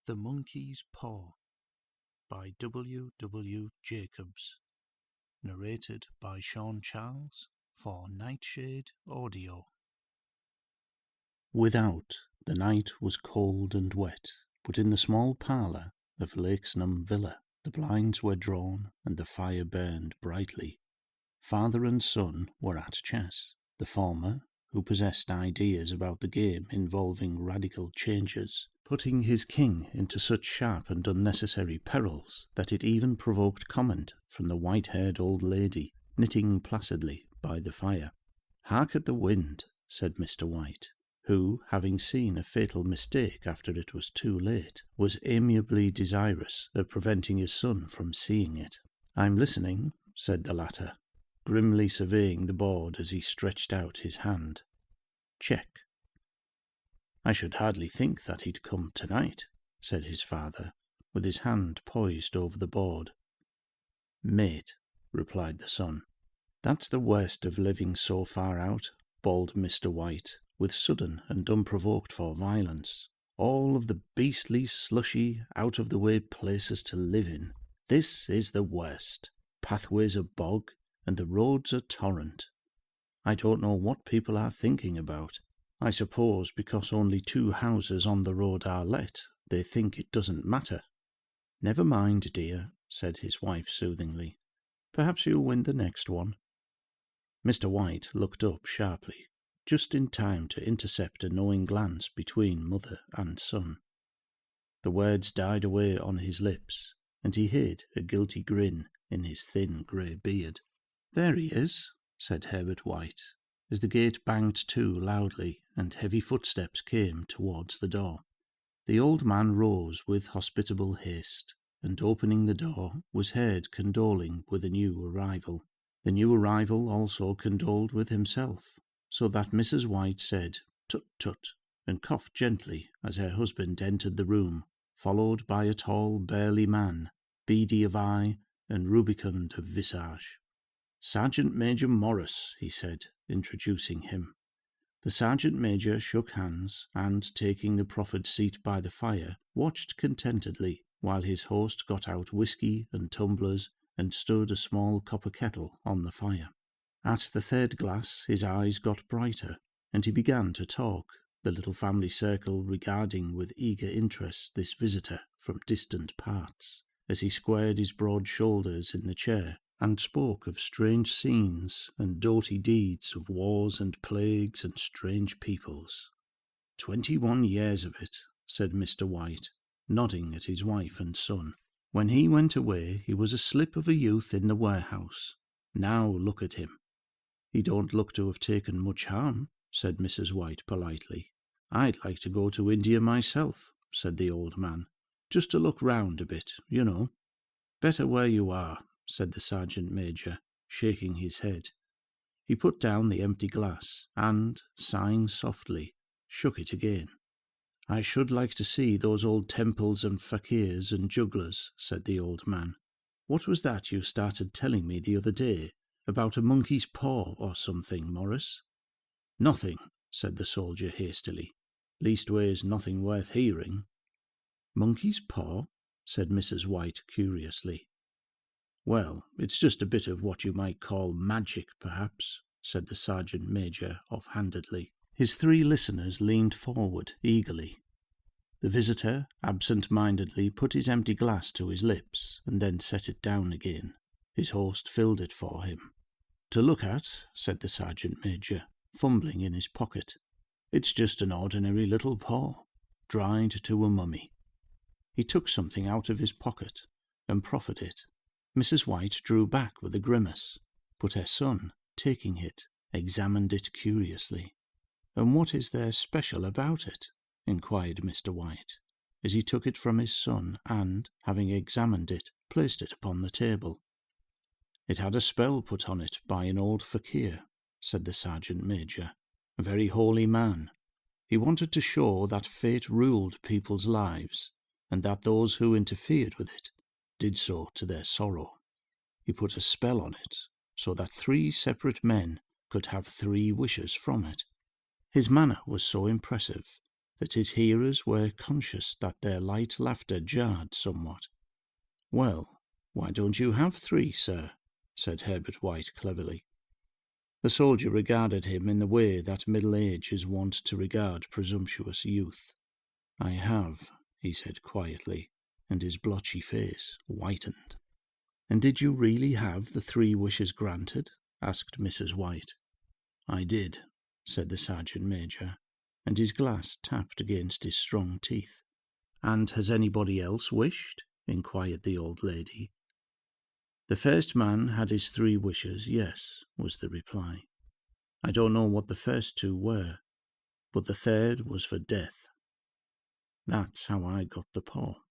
The Monkey's Paw by W. W. Jacobs. Narrated by Sean Charles for Nightshade Audio. Without, the night was cold and wet, but in the small parlour of Lakesnum Villa the blinds were drawn and the fire burned brightly. Father and son were at chess, the former, who possessed ideas about the game involving radical changes, putting his king into such sharp and unnecessary perils that it even provoked comment from the white-haired old lady knitting placidly by the fire. "Hark at the wind," said Mr. White, who, having seen a fatal mistake after it was too late, was amiably desirous of preventing his son from seeing it. "I'm listening," said the latter, grimly surveying the board as he stretched out his hand. "Check." "I should hardly think that he'd come tonight," said his father, with his hand poised over the board. "Mate," replied the son. "That's the worst of living so far out," bawled Mr. White, with sudden and unprovoked for violence. "All of the beastly, slushy, out-of-the-way places to live in. This is the worst. Pathways are bog, and the roads are torrent. I don't know what people are thinking about. I suppose because only 2 houses on the road are let, they think it doesn't matter." "Never mind, dear," said his wife soothingly. "Perhaps you'll win the next one." Mr. White looked up sharply, just in time to intercept a knowing glance between mother and son. The words died away on his lips, and he hid a guilty grin in his thin grey beard. "There he is," said Herbert White, as the gate banged to loudly and heavy footsteps came towards the door. The old man rose with hospitable haste, and opening the door was heard condoling with the new arrival. The new arrival also condoled with himself, so that Mrs. White said "tut tut" and coughed gently as her husband entered the room, followed by a tall, burly man, beady of eye and rubicund of visage. "Sergeant Major Morris," he said, introducing him. The sergeant major shook hands, and, taking the proffered seat by the fire, watched contentedly while his host got out whisky and tumblers and stood a small copper kettle on the fire. At the 3rd glass his eyes got brighter, and he began to talk, the little family circle regarding with eager interest this visitor from distant parts, as he squared his broad shoulders in the chair and spoke of strange scenes and doughty deeds of wars and plagues and strange peoples. 21 years of it," said Mr. White, nodding at his wife and son. "When he went away he was a slip of a youth in the warehouse. Now look at him." "He don't look to have taken much harm," said Mrs. White politely. "I'd like to go to India myself," said the old man, "just to look round a bit, you know." "Better where you are," said the sergeant major, shaking his head. He put down the empty glass, and, sighing softly, shook it again. "I should like to see those old temples and fakirs and jugglers," said the old man. "What was that you started telling me the other day, about a monkey's paw or something, Morris?" "Nothing," said the soldier hastily. "Leastways, nothing worth hearing." "Monkey's paw?" said Mrs. White curiously. "Well, it's just a bit of what you might call magic, perhaps," said the sergeant major offhandedly. His 3 listeners leaned forward eagerly. The visitor absent-mindedly put his empty glass to his lips and then set it down again. His host filled it for him. "To look at," said the sergeant major, fumbling in his pocket, "it's just an ordinary little paw, dried to a mummy." He took something out of his pocket and proffered it. Mrs. White drew back with a grimace, but her son, taking it, examined it curiously. "And what is there special about it?" inquired Mr. White, as he took it from his son and, having examined it, placed it upon the table. "It had a spell put on it by an old fakir," said the sergeant major, "a very holy man. He wanted to show that fate ruled people's lives, and that those who interfered with it did so to their sorrow. He put a spell on it, so that 3 separate men could have 3 wishes from it. His manner was so impressive that his hearers were conscious that their light laughter jarred somewhat. "Well, why don't you have 3, sir?" said Herbert White cleverly. The soldier regarded him in the way that middle age is wont to regard presumptuous youth. "I have," he said quietly, and his blotchy face whitened. "And did you really have the 3 wishes granted?" asked Mrs. White. "I did," said the sergeant major, and his glass tapped against his strong teeth. "And has anybody else wished?" inquired the old lady. "The first man had his 3 wishes, yes," was the reply. "I don't know what the first 2 were, but the third was for death. That's how I got the paw."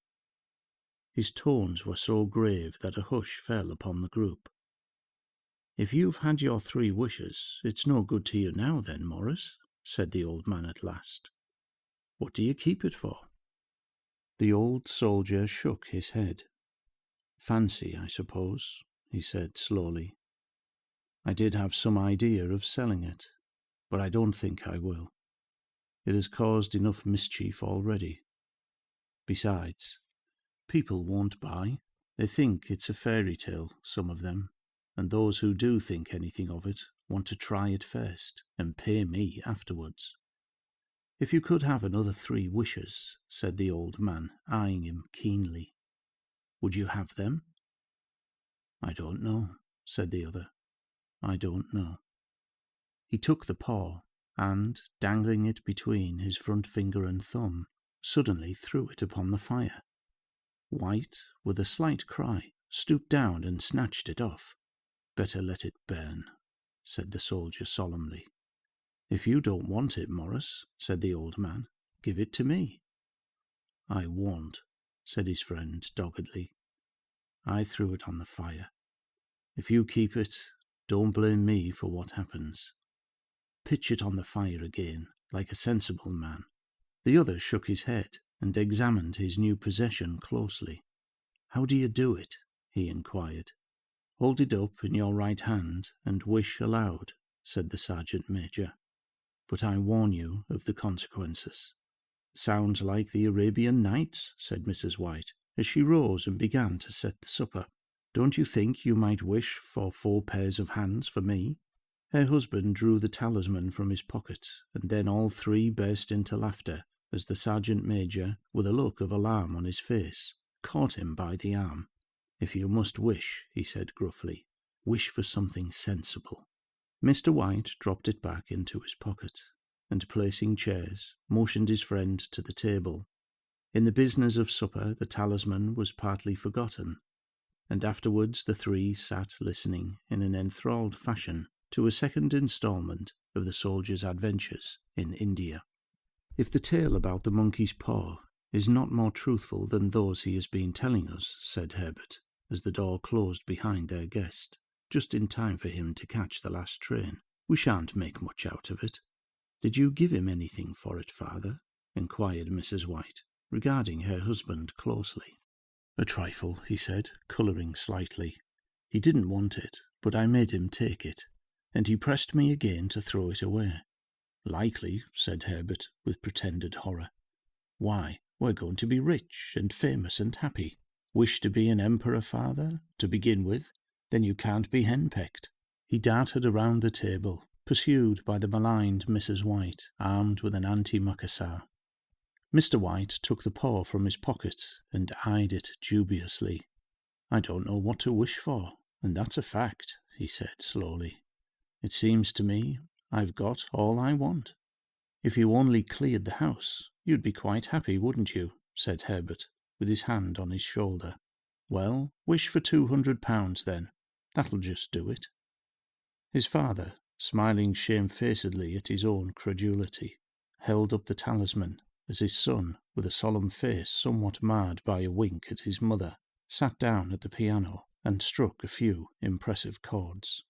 His tones were so grave that a hush fell upon the group. "If you've had your 3 wishes, it's no good to you now then, Morris," said the old man at last. "What do you keep it for?" The old soldier shook his head. "Fancy, I suppose," he said slowly. "I did have some idea of selling it, but I don't think I will. It has caused enough mischief already. Besides, people won't buy. They think it's a fairy tale, some of them, and those who do think anything of it want to try it first and pay me afterwards." "If you could have another 3 wishes," said the old man, eyeing him keenly, "would you have them?" "I don't know," said the other. "I don't know." He took the paw, and, dangling it between his front finger and thumb, suddenly threw it upon the fire. White, with a slight cry, stooped down and snatched it off. "Better let it burn," said the soldier solemnly. "If you don't want it, Morris," said the old man, "give it to me." "I won't," said his friend doggedly. "I threw it on the fire. If you keep it, don't blame me for what happens. Pitch it on the fire again, like a sensible man." The other shook his head and examined his new possession closely. "How do you do it?" he inquired. "Hold it up in your right hand and wish aloud," said the sergeant major. "But I warn you of the consequences." "Sounds like the Arabian Nights," said Mrs. White, as she rose and began to set the supper. "Don't you think you might wish for 4 pairs of hands for me?" Her husband drew the talisman from his pocket, and then all 3 burst into laughter as the sergeant major, with a look of alarm on his face, caught him by the arm. "If you must wish," he said gruffly, "wish for something sensible." Mr. White dropped it back into his pocket, and placing chairs, motioned his friend to the table. In the business of supper the talisman was partly forgotten, and afterwards the 3 sat listening in an enthralled fashion to a second instalment of the soldier's adventures in India. "If the tale about the monkey's paw is not more truthful than those he has been telling us," said Herbert, as the door closed behind their guest, just in time for him to catch the last train, "we shan't make much out of it." "Did you give him anything for it, father?" inquired Mrs. White, regarding her husband closely. "A trifle," he said, colouring slightly. "He didn't want it, but I made him take it, and he pressed me again to throw it away." "Likely," said Herbert, with pretended horror. "Why, we're going to be rich and famous and happy. Wish to be an emperor, father, to begin with? Then you can't be henpecked." He darted around the table, pursued by the maligned Mrs. White, armed with an antimacassar. Mr. White took the paw from his pocket and eyed it dubiously. "I don't know what to wish for, and that's a fact," he said slowly. "It seems to me I've got all I want." "If you only cleared the house, you'd be quite happy, wouldn't you?" said Herbert, with his hand on his shoulder. "Well, wish for £200 then. That'll just do it." His father, smiling shamefacedly at his own credulity, held up the talisman as his son, with a solemn face somewhat marred by a wink at his mother, sat down at the piano and struck a few impressive chords.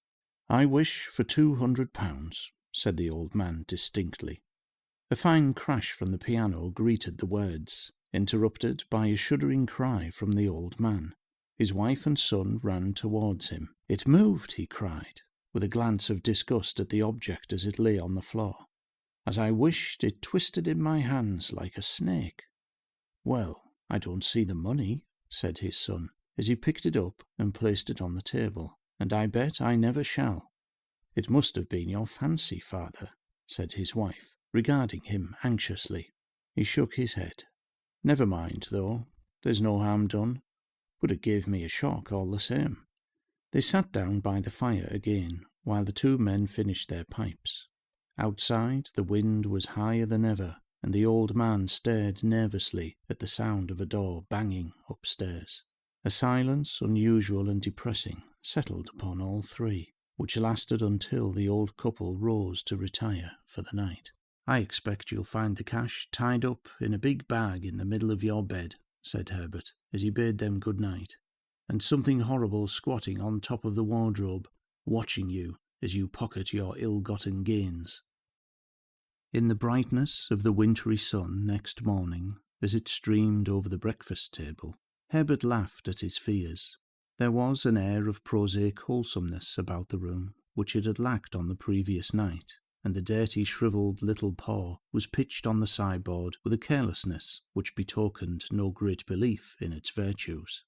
"I wish for £200, said the old man distinctly. A fine crash from the piano greeted the words, interrupted by a shuddering cry from the old man. His wife and son ran towards him. "It moved," he cried, with a glance of disgust at the object as it lay on the floor. As I wished, it twisted in my hands like a snake. Well, I don't see the money, said his son, as he picked it up and placed it on the table, and I bet I never shall. It must have been your fancy, father, said his wife, regarding him anxiously. He shook his head. Never mind, though. There's no harm done. But it gave me a shock all the same. They sat down by the fire again, while the two men finished their pipes. Outside, the wind was higher than ever, and the old man stared nervously at the sound of a door banging upstairs. A silence unusual and depressing settled upon all three, which lasted until the old couple rose to retire for the night. I expect you'll find the cash tied up in a big bag in the middle of your bed, said Herbert, as he bade them good night, and something horrible squatting on top of the wardrobe, watching you as you pocket your ill-gotten gains. In the brightness of the wintry sun next morning, as it streamed over the breakfast table, Herbert laughed at his fears. There was an air of prosaic wholesomeness about the room which it had lacked on the previous night, and the dirty, shriveled little paw was pitched on the sideboard with a carelessness which betokened no great belief in its virtues.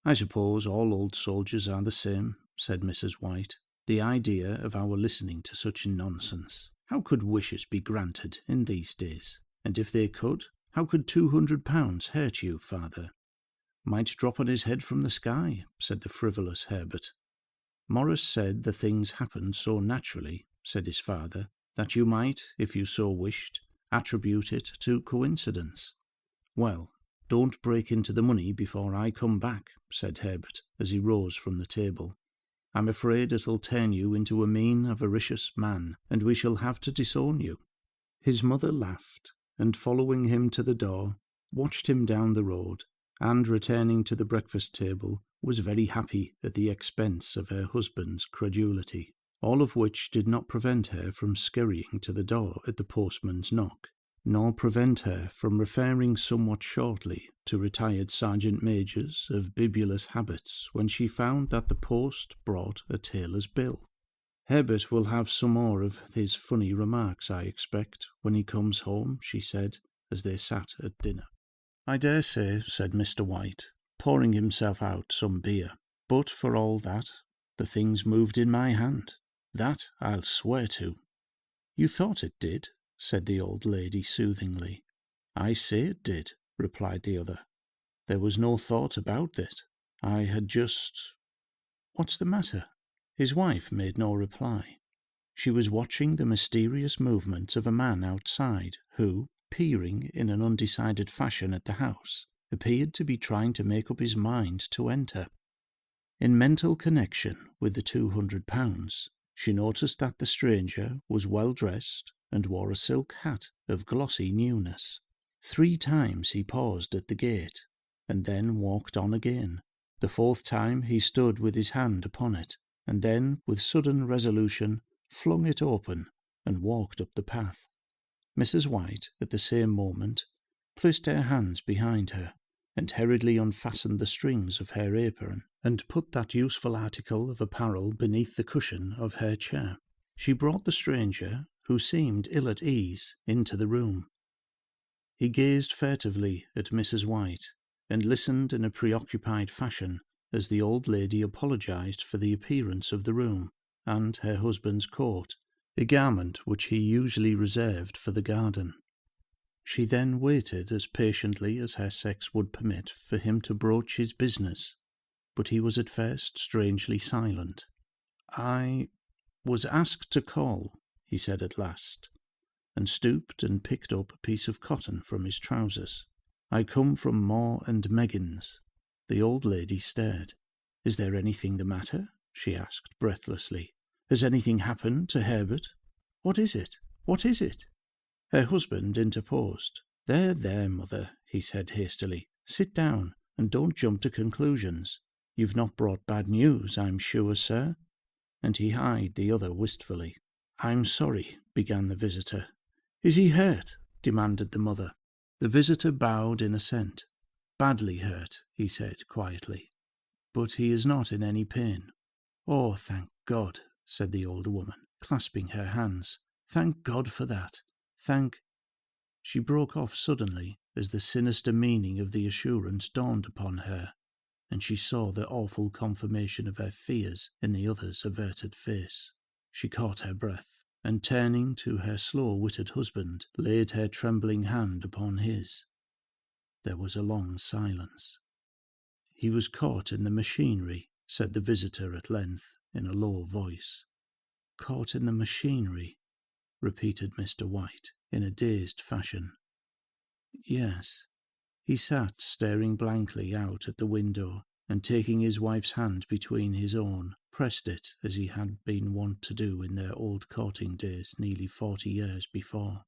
I suppose all old soldiers are the same, said Mrs. White. The idea of our listening to such nonsense. How could wishes be granted in these days? And if they could, how could £200 hurt you, father? Might drop on his head from the sky, said the frivolous Herbert. Morris said the things happened so naturally, said his father, that you might, if you so wished, attribute it to coincidence. Well, don't break into the money before I come back, said Herbert, as he rose from the table. I'm afraid it'll turn you into a mean, avaricious man, and we shall have to disown you. His mother laughed, and following him to the door, watched him down the road, and returning to the breakfast table, was very happy at the expense of her husband's credulity, all of which did not prevent her from scurrying to the door at the postman's knock, nor prevent her from referring somewhat shortly to retired sergeant majors of bibulous habits when she found that the post brought a tailor's bill. Herbert will have some more of his funny remarks, I expect, when he comes home, she said, as they sat at dinner. I dare say, said Mr. White, pouring himself out some beer, but for all that, the things moved in my hand. That I'll swear to. You thought it did, said the old lady soothingly. I say it did, replied the other. There was no thought about it. I had just... What's the matter? His wife made no reply. She was watching the mysterious movements of a man outside who, peering in an undecided fashion at the house, appeared to be trying to make up his mind to enter. In mental connection with the £200, she noticed that the stranger was well dressed and wore a silk hat of glossy newness. 3 times he paused at the gate, and then walked on again. The 4th time he stood with his hand upon it, and then, with sudden resolution, flung it open and walked up the path. Mrs. White, at the same moment, placed her hands behind her, and hurriedly unfastened the strings of her apron, and put that useful article of apparel beneath the cushion of her chair. She brought the stranger, who seemed ill at ease, into the room. He gazed furtively at Mrs. White, and listened in a preoccupied fashion as the old lady apologized for the appearance of the room and her husband's coat, a garment which he usually reserved for the garden. She then waited as patiently as her sex would permit for him to broach his business, but he was at first strangely silent. I was asked to call, he said at last, and stooped and picked up a piece of cotton from his trousers. I come from Moore and Meggin's. The old lady stared. Is there anything the matter? She asked breathlessly. Has anything happened to Herbert? What is it? What is it? Her husband interposed. There, mother, he said hastily. Sit down, and don't jump to conclusions. You've not brought bad news, I'm sure, sir. And he eyed the other wistfully. I'm sorry, began the visitor. Is he hurt? Demanded the mother. The visitor bowed in assent. Badly hurt, he said quietly. But he is not in any pain. Oh, thank God, said the older woman, clasping her hands. Thank God for that. Thank—" She broke off suddenly as the sinister meaning of the assurance dawned upon her, and she saw the awful confirmation of her fears in the other's averted face. She caught her breath, and turning to her slow-witted husband, laid her trembling hand upon his. There was a long silence. "He was caught in the machinery," said the visitor at length, in a low voice. "Caught in the machinery," repeated Mr. White, in a dazed fashion. "Yes." He sat staring blankly out at the window, and taking his wife's hand between his own, pressed it as he had been wont to do in their old courting days nearly 40 years before.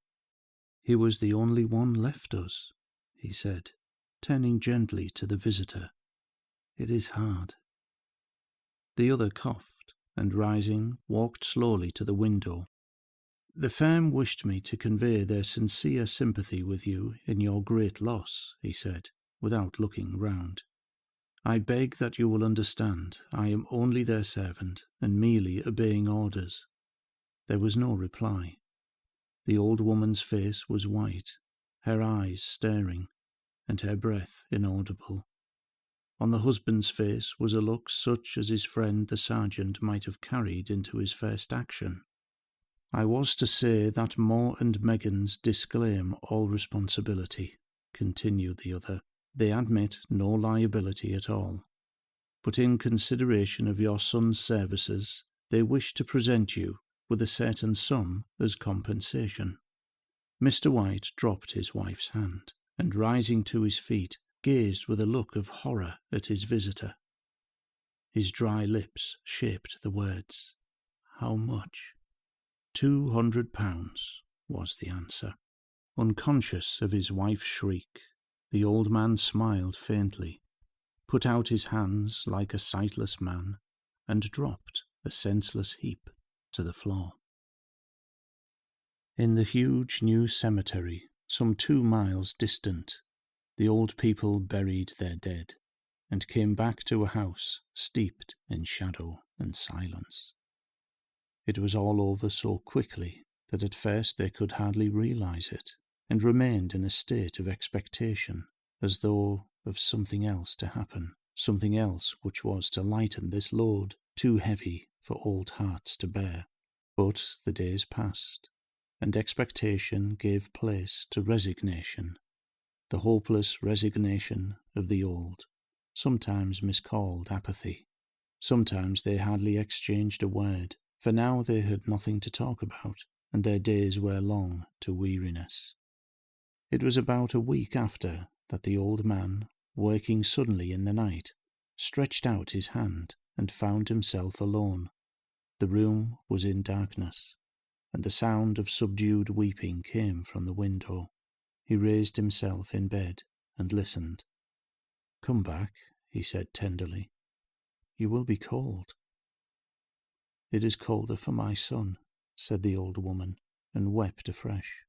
"He was the only one left us," he said, turning gently to the visitor. "It is hard." The other coughed, and rising, walked slowly to the window. "The firm wished me to convey their sincere sympathy with you in your great loss," he said, without looking round. "I beg that you will understand I am only their servant and merely obeying orders." There was no reply. The old woman's face was white, her eyes staring, and her breath inaudible. On the husband's face was a look such as his friend the sergeant might have carried into his first action. "I was to say that Moore and Meggins disclaim all responsibility," continued the other. "They admit no liability at all. But in consideration of your son's services, they wish to present you with a certain sum as compensation." Mr. White dropped his wife's hand, and rising to his feet, gazed with a look of horror at his visitor. His dry lips shaped the words. "How much?" £200 was the answer. Unconscious of his wife's shriek, the old man smiled faintly, put out his hands like a sightless man, and dropped, a senseless heap, to the floor. In the huge new cemetery, some 2 miles distant, the old people buried their dead, and came back to a house steeped in shadow and silence. It was all over so quickly that at first they could hardly realize it, and remained in a state of expectation, as though of something else to happen, something else which was to lighten this load, too heavy for old hearts to bear. But the days passed, and expectation gave place to resignation, the hopeless resignation of the old, sometimes miscalled apathy. Sometimes they hardly exchanged a word, for now they had nothing to talk about, and their days were long to weariness. It was about a week after that the old man, waking suddenly in the night, stretched out his hand and found himself alone. The room was in darkness, and the sound of subdued weeping came from the window. He raised himself in bed and listened. "Come back," he said tenderly. "You will be cold." "It is colder for my son," said the old woman, and wept afresh.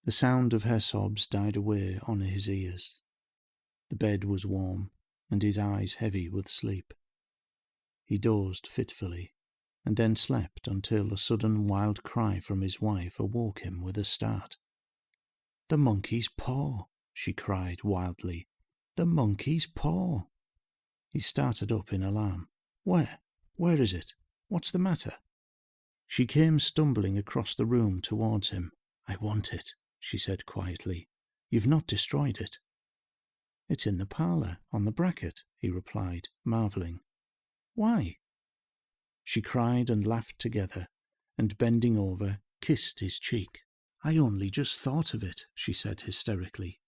The sound of her sobs died away on his ears. The bed was warm, and his eyes heavy with sleep. He dozed fitfully, and then slept until a sudden wild cry from his wife awoke him with a start. "The monkey's paw!" she cried wildly. "The monkey's paw!" He started up in alarm. Where is it? What's the matter?" She came stumbling across the room towards him. "I want it," she said quietly. "You've not destroyed it?" "It's in the parlour, on the bracket," he replied, marvelling. "Why?" She cried and laughed together, and bending over, kissed his cheek. "I only just thought of it," she said hysterically.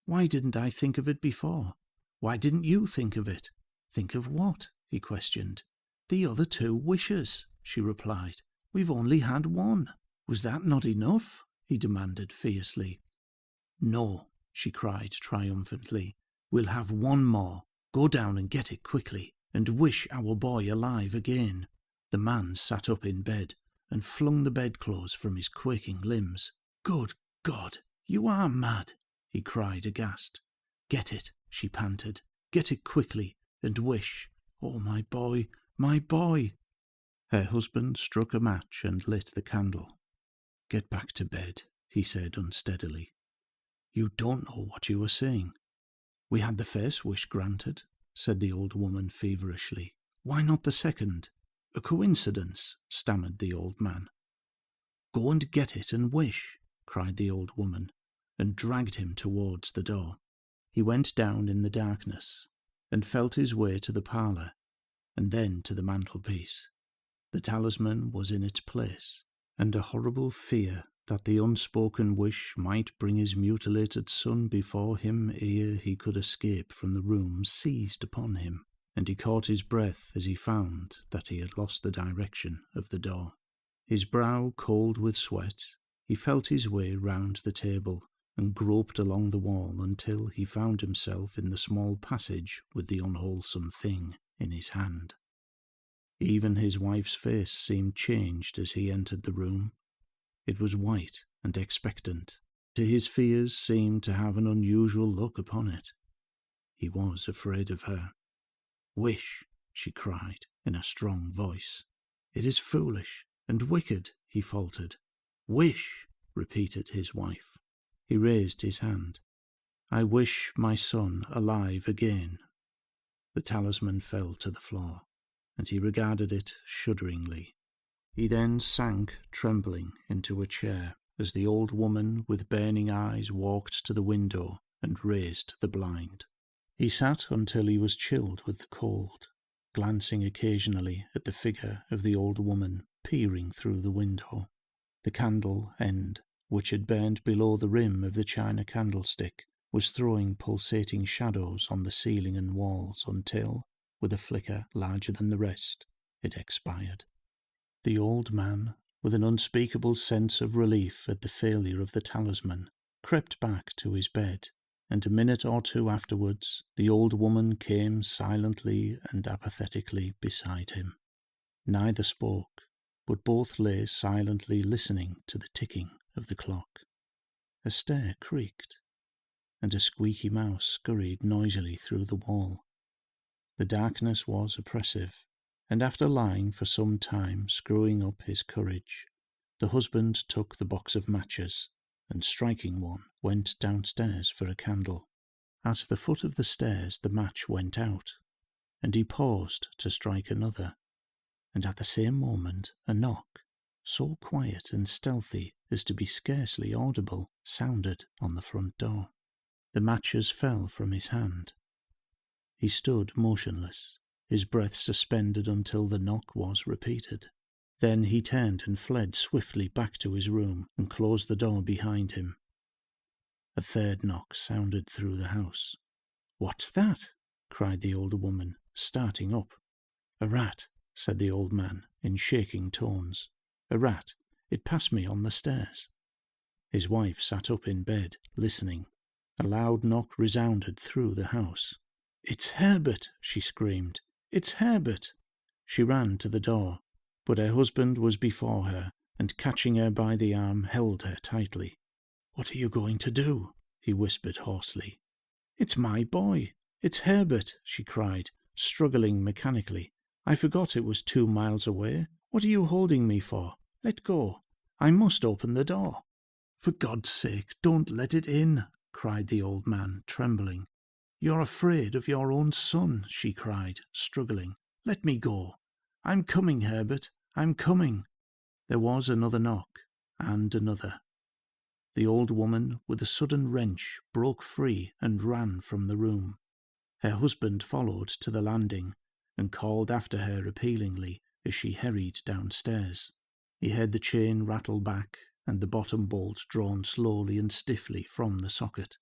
"Why didn't I think of it before? Why didn't you think of it?" "Think of what?" he questioned. "The other 2 wishes," she replied. "We've only had 1. Was that not enough?" he demanded fiercely. "No," she cried triumphantly. "We'll have 1 more. Go down and get it quickly, and wish our boy alive again." The man sat up in bed, and flung the bedclothes from his quaking limbs. "Good God, you are mad!" he cried aghast. "Get it," she panted. "Get it quickly, and wish. Oh, my boy, my boy!" Her husband struck a match and lit the candle. "Get back to bed," he said unsteadily. "You don't know what you are saying." "We had the first wish granted," said the old woman feverishly. "Why not the second?" "A coincidence," stammered the old man. "Go and get it and wish," cried the old woman, and dragged him towards the door. He went down in the darkness, and felt his way to the parlour, and then to the mantelpiece. The talisman was in its place, and a horrible fear that the unspoken wish might bring his mutilated son before him ere he could escape from the room seized upon him, and he caught his breath as he found that he had lost the direction of the door. His brow cold with sweat, he felt his way round the table and groped along the wall until he found himself in the small passage with the unwholesome thing in his hand. Even his wife's face seemed changed as he entered the room. It was white and expectant. His fears seemed to have an unusual look upon it. He was afraid of her. "Wish," she cried in a strong voice. "It is foolish and wicked," he faltered. "Wish," repeated his wife. He raised his hand. "I wish my son alive again." The talisman fell to the floor, and he regarded it shudderingly. He then sank trembling into a chair as the old woman with burning eyes walked to the window and raised the blind. He sat until he was chilled with the cold, glancing occasionally at the figure of the old woman peering through the window. The candle end, which had burned below the rim of the china candlestick, was throwing pulsating shadows on the ceiling and walls until, with a flicker larger than the rest, it expired. The old man, with an unspeakable sense of relief at the failure of the talisman, crept back to his bed, and a minute or two afterwards the old woman came silently and apathetically beside him. Neither spoke, but both lay silently listening to the ticking of the clock. A stair creaked, and a squeaky mouse scurried noisily through the wall. The darkness was oppressive, and after lying for some time screwing up his courage, the husband took the box of matches, and striking one, went downstairs for a candle. At the foot of the stairs the match went out, and he paused to strike another, and at the same moment a knock, so quiet and stealthy as to be scarcely audible, sounded on the front door. The matches fell from his hand. He stood motionless, his breath suspended until the knock was repeated. Then he turned and fled swiftly back to his room and closed the door behind him. A third knock sounded through the house. "What's that?" cried the old woman, starting up. "A rat," said the old man in shaking tones. "A rat. It passed me on the stairs." His wife sat up in bed, listening. A loud knock resounded through the house. "It's Herbert!" she screamed. "It's Herbert!" She ran to the door, but her husband was before her, and catching her by the arm held her tightly. "What are you going to do?" he whispered hoarsely. "It's my boy! It's Herbert!" she cried, struggling mechanically. "I forgot it was 2 miles away. What are you holding me for? Let go. I must open the door." "For God's sake, don't let it in," cried the old man, trembling. "You're afraid of your own son," she cried, struggling. "Let me go. I'm coming, Herbert. I'm coming." There was another knock, and another. The old woman, with a sudden wrench, broke free and ran from the room. Her husband followed to the landing, and called after her appealingly as she hurried downstairs. He heard the chain rattle back, and the bottom bolt drawn slowly and stiffly from the socket.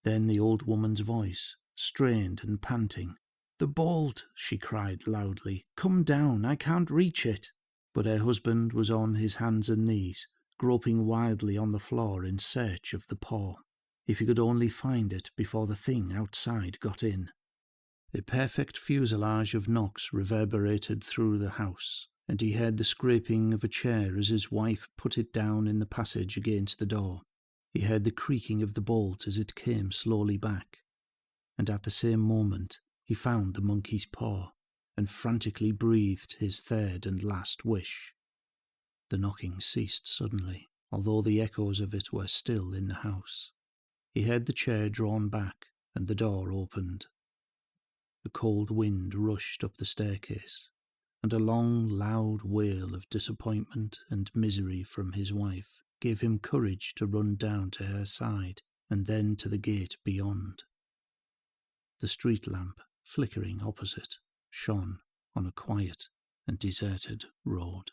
Then the old woman's voice, strained and panting. "The bolt!" she cried loudly. "Come down, I can't reach it." But her husband was on his hands and knees, groping wildly on the floor in search of the paw. If he could only find it before the thing outside got in. A perfect fuselage of knocks reverberated through the house, and he heard the scraping of a chair as his wife put it down in the passage against the door. He heard the creaking of the bolt as it came slowly back, and at the same moment he found the monkey's paw, and frantically breathed his third and last wish. The knocking ceased suddenly. although the echoes of it were still in the house. He heard the chair drawn back and the door opened. A cold wind rushed up the staircase, and a long, loud wail of disappointment and misery from his wife gave him courage to run down to her side and then to the gate beyond. The street lamp, flickering opposite, shone on a quiet and deserted road.